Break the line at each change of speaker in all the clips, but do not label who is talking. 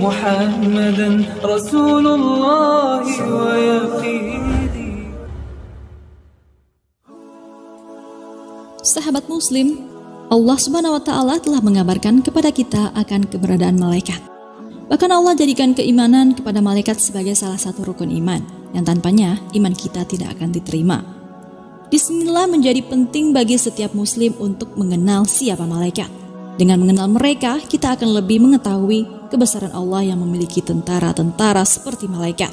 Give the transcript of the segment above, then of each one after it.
محمدا رسول الله ويقيني.
Sahabat muslim, Allah Subhanahu wa Ta'ala telah mengabarkan kepada kita akan keberadaan malaikat. Bahkan Allah jadikan keimanan kepada malaikat sebagai salah satu rukun iman, yang tanpanya iman kita tidak akan diterima. Disinilah menjadi penting bagi setiap muslim untuk mengenal siapa malaikat. Dengan mengenal mereka, kita akan lebih mengetahui kebesaran Allah yang memiliki tentara-tentara seperti malaikat.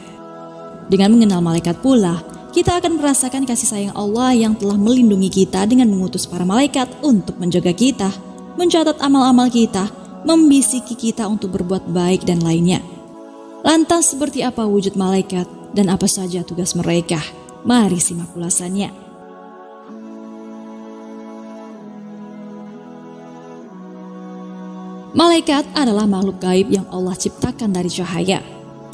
Dengan mengenal malaikat pula, kita akan merasakan kasih sayang Allah yang telah melindungi kita dengan mengutus para malaikat untuk menjaga kita, mencatat amal-amal kita, membisiki kita untuk berbuat baik dan lainnya. Lantas seperti apa wujud malaikat dan apa saja tugas mereka? Mari simak ulasannya. Malaikat adalah makhluk gaib yang Allah ciptakan dari cahaya.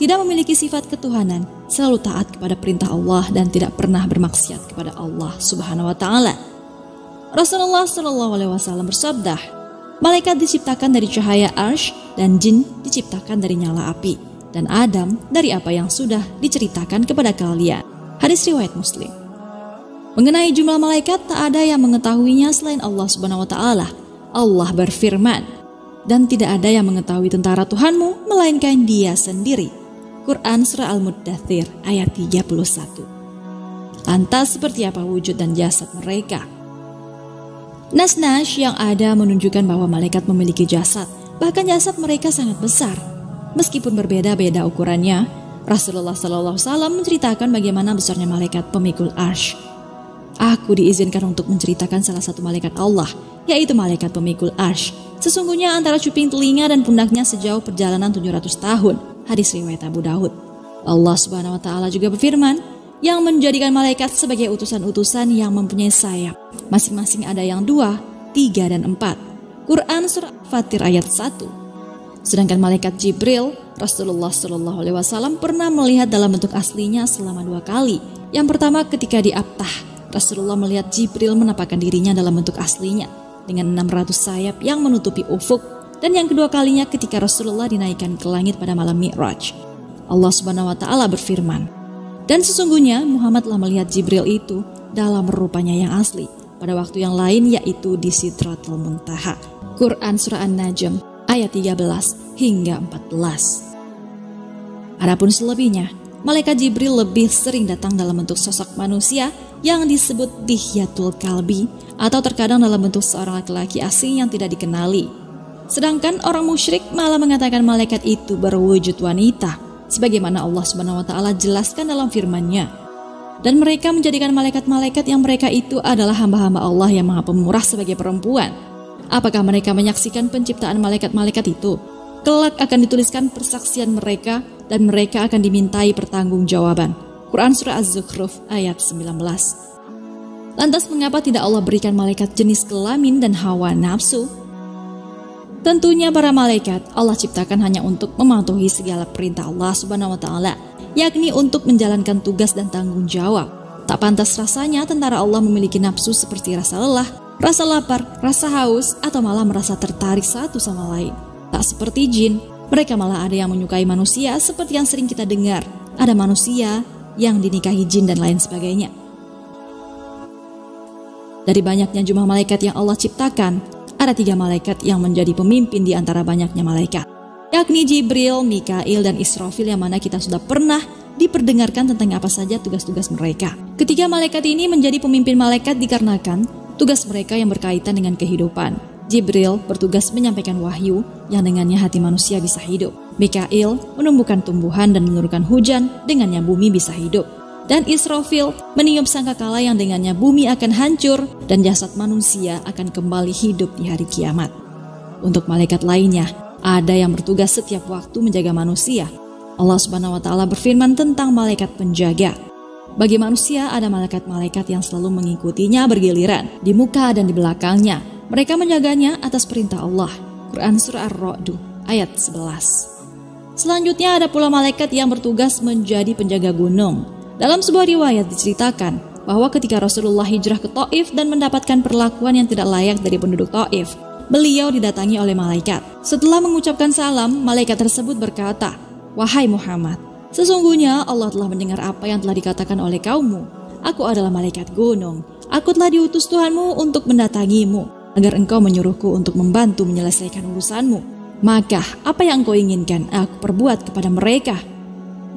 Tidak memiliki sifat ketuhanan, selalu taat kepada perintah Allah dan tidak pernah bermaksiat kepada Allah Subhanahu wa Ta'ala. Rasulullah SAW bersabda, malaikat diciptakan dari cahaya arsy dan jin diciptakan dari nyala api, dan Adam dari apa yang sudah diceritakan kepada kalian. Hadis riwayat Muslim. Mengenai jumlah malaikat, tak ada yang mengetahuinya selain Allah Subhanahu wa Ta'ala. Allah berfirman, dan tidak ada yang mengetahui tentara Tuhanmu melainkan Dia sendiri. Quran Surah Al-Muddathir ayat 31. Lantas seperti apa wujud dan jasad mereka? Nas-nas yang ada menunjukkan bahwa malaikat memiliki jasad, bahkan jasad mereka sangat besar. Meskipun berbeda-beda ukurannya, Rasulullah SAW menceritakan bagaimana besarnya malaikat pemikul arsy. Aku diizinkan untuk menceritakan salah satu malaikat Allah, yaitu malaikat pemikul arsy. Sesungguhnya antara cuping telinga dan pundaknya sejauh perjalanan 700 tahun. Hadis riwayat Abu Daud. Allah Subhanahu wa Ta'ala juga berfirman, yang menjadikan malaikat sebagai utusan-utusan yang mempunyai sayap. Masing-masing ada yang 2, 3, dan 4. Quran Surah Fatir ayat 1. Sedangkan malaikat Jibril, Rasulullah SAW pernah melihat dalam bentuk aslinya selama 2 kali. Yang pertama ketika di Abtah, Rasulullah melihat Jibril menampakkan dirinya dalam bentuk aslinya dengan 600 sayap yang menutupi ufuk. Dan yang kedua kalinya ketika Rasulullah dinaikkan ke langit pada malam Mi'raj. Allah Subhanahu wa Ta'ala berfirman, dan sesungguhnya Muhammad telah melihat Jibril itu dalam rupanya yang asli pada waktu yang lain, yaitu di Sidratul Muntaha. Quran Surah An-Najm ayat 13 hingga 14. Adapun selebihnya, malaikat Jibril lebih sering datang dalam bentuk sosok manusia yang disebut Dihyatul Kalbi, atau terkadang dalam bentuk seorang laki-laki asing yang tidak dikenali. Sedangkan orang musyrik malah mengatakan malaikat itu berwujud wanita, sebagaimana Allah Subhanahu wa Ta'ala jelaskan dalam firman-Nya. Dan mereka menjadikan malaikat-malaikat yang mereka itu adalah hamba-hamba Allah yang Maha Pemurah sebagai perempuan. Apakah mereka menyaksikan penciptaan malaikat-malaikat itu? Kelak akan dituliskan persaksian mereka dan mereka akan dimintai pertanggungjawaban. Quran Surah Az-Zukhruf ayat 19. Lantas mengapa tidak Allah berikan malaikat jenis kelamin dan hawa nafsu? Tentunya para malaikat Allah ciptakan hanya untuk mematuhi segala perintah Allah Subhanahu wa Ta'ala, yakni untuk menjalankan tugas dan tanggung jawab. Tak pantas rasanya tentara Allah memiliki nafsu seperti rasa lelah, rasa lapar, rasa haus, atau malah merasa tertarik satu sama lain. Tak seperti jin, mereka malah ada yang menyukai manusia seperti yang sering kita dengar. Ada manusia yang dinikahi jin dan lain sebagainya. Dari banyaknya jumlah malaikat yang Allah ciptakan, ada 3 malaikat yang menjadi pemimpin di antara banyaknya malaikat, yakni Jibril, Mikail, dan Israfil, yang mana kita sudah pernah diperdengarkan tentang apa saja tugas-tugas mereka. Ketiga malaikat ini menjadi pemimpin malaikat dikarenakan tugas mereka yang berkaitan dengan kehidupan. Jibril bertugas menyampaikan wahyu yang dengannya hati manusia bisa hidup. Mikail menumbuhkan tumbuhan dan menurunkan hujan dengannya bumi bisa hidup. Dan Israfil meniup sangkakala yang dengannya bumi akan hancur dan jasad manusia akan kembali hidup di hari kiamat. Untuk malaikat lainnya, ada yang bertugas setiap waktu menjaga manusia. Allah Subhanahu wa Ta'ala berfirman tentang malaikat penjaga. Bagi manusia ada malaikat-malaikat yang selalu mengikutinya bergiliran di muka dan di belakangnya. Mereka menjaganya atas perintah Allah. Quran Surah Ar-Ra'd ayat 11. Selanjutnya ada pula malaikat yang bertugas menjadi penjaga gunung. Dalam sebuah riwayat diceritakan bahwa ketika Rasulullah hijrah ke Taif dan mendapatkan perlakuan yang tidak layak dari penduduk Taif, beliau didatangi oleh malaikat. Setelah mengucapkan salam, malaikat tersebut berkata, "Wahai Muhammad, sesungguhnya Allah telah mendengar apa yang telah dikatakan oleh kaummu. Aku adalah malaikat gunung. Aku telah diutus Tuhanmu untuk mendatangimu, agar engkau menyuruhku untuk membantu menyelesaikan urusanmu. Maka apa yang engkau inginkan aku perbuat kepada mereka?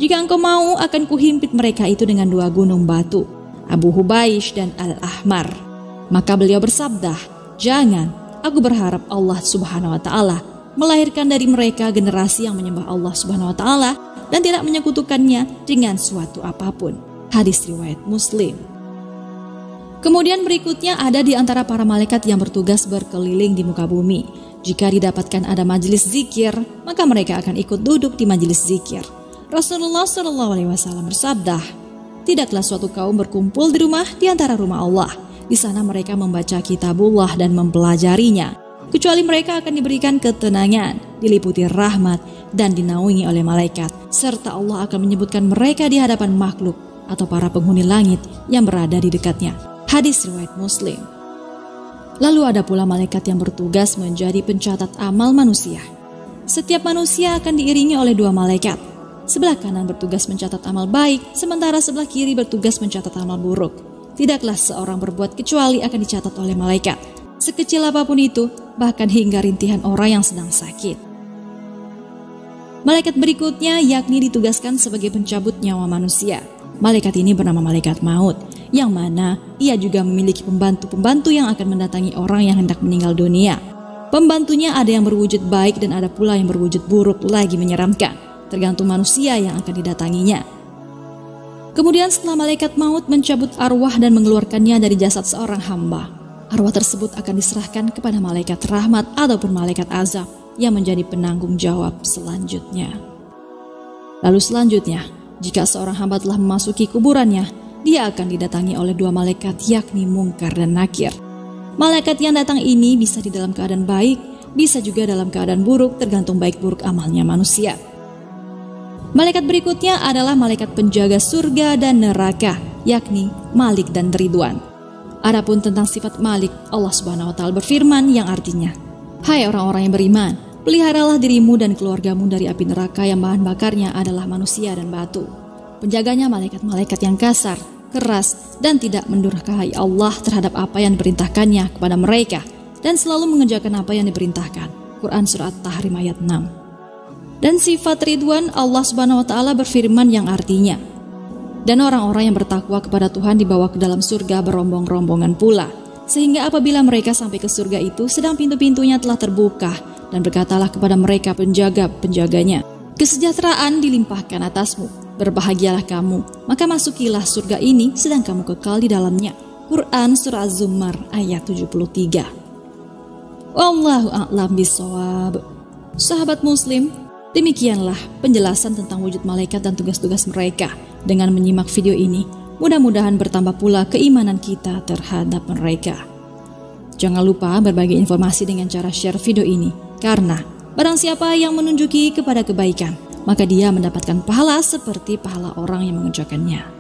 Jika engkau mau, akan kuhimpit mereka itu dengan 2 gunung batu, Abu Hubaish dan Al-Ahmar." Maka beliau bersabda, "Jangan, aku berharap Allah Subhanahu wa Ta'ala melahirkan dari mereka generasi yang menyembah Allah Subhanahu wa Ta'ala dan tidak menyekutukannya dengan suatu apapun." Hadis riwayat Muslim. Kemudian berikutnya ada di antara para malaikat yang bertugas berkeliling di muka bumi. Jika didapatkan ada majelis zikir, maka mereka akan ikut duduk di majelis zikir. Rasulullah SAW bersabda, "Tidaklah suatu kaum berkumpul di rumah di antara rumah Allah. Di sana mereka membaca kitabullah dan mempelajarinya, kecuali mereka akan diberikan ketenangan, diliputi rahmat, dan dinaungi oleh malaikat. Serta Allah akan menyebutkan mereka di hadapan makhluk atau para penghuni langit yang berada di dekatnya." Hadis riwayat Muslim. Lalu ada pula malaikat yang bertugas menjadi pencatat amal manusia. Setiap manusia akan diiringi oleh 2 malaikat. Sebelah kanan bertugas mencatat amal baik, sementara sebelah kiri bertugas mencatat amal buruk. Tidaklah seorang berbuat kecuali akan dicatat oleh malaikat, sekecil apapun itu, bahkan hingga rintihan orang yang sedang sakit. Malaikat berikutnya yakni ditugaskan sebagai pencabut nyawa manusia. Malaikat ini bernama malaikat maut, yang mana ia juga memiliki pembantu-pembantu yang akan mendatangi orang yang hendak meninggal dunia. Pembantunya ada yang berwujud baik dan ada pula yang berwujud buruk lagi menyeramkan, tergantung manusia yang akan didatanginya. Kemudian setelah malaikat maut mencabut arwah dan mengeluarkannya dari jasad seorang hamba, arwah tersebut akan diserahkan kepada malaikat rahmat ataupun malaikat azab yang menjadi penanggung jawab selanjutnya. Lalu selanjutnya, jika seorang hamba telah memasuki kuburannya, dia akan didatangi oleh 2 malaikat yakni Munkar dan Nakir. Malaikat yang datang ini bisa di dalam keadaan baik, bisa juga dalam keadaan buruk, tergantung baik buruk amalnya manusia. Malaikat berikutnya adalah malaikat penjaga surga dan neraka, yakni Malik dan Ridwan. Adapun tentang sifat Malik, Allah Subhanahu wa Ta'ala berfirman yang artinya, "Hai orang-orang yang beriman, peliharalah dirimu dan keluargamu dari api neraka yang bahan bakarnya adalah manusia dan batu." Penjaganya malaikat-malaikat yang kasar, keras, dan tidak mendurhakai Allah terhadap apa yang diperintahkannya kepada mereka, dan selalu mengerjakan apa yang diperintahkan. Quran Surat At-Tahrim ayat 6. Dan sifat Ridwan, Allah Subhanahu wa Ta'ala berfirman yang artinya, "Dan orang-orang yang bertakwa kepada Tuhan dibawa ke dalam surga berombong-rombongan pula, sehingga apabila mereka sampai ke surga itu sedang pintu-pintunya telah terbuka, dan berkatalah kepada mereka penjaga-penjaganya, 'Kesejahteraan dilimpahkan atasmu, berbahagialah kamu, maka masukilah surga ini sedang kamu kekal di dalamnya.'" Quran Surah Az-Zumar ayat 73. Wallahu a'lam bishawab. Sahabat Muslim, demikianlah penjelasan tentang wujud malaikat dan tugas-tugas mereka. Dengan menyimak video ini, mudah-mudahan bertambah pula keimanan kita terhadap mereka. Jangan lupa berbagi informasi dengan cara share video ini, karena barang siapa yang menunjuki kepada kebaikan, maka dia mendapatkan pahala seperti pahala orang yang mengerjakannya.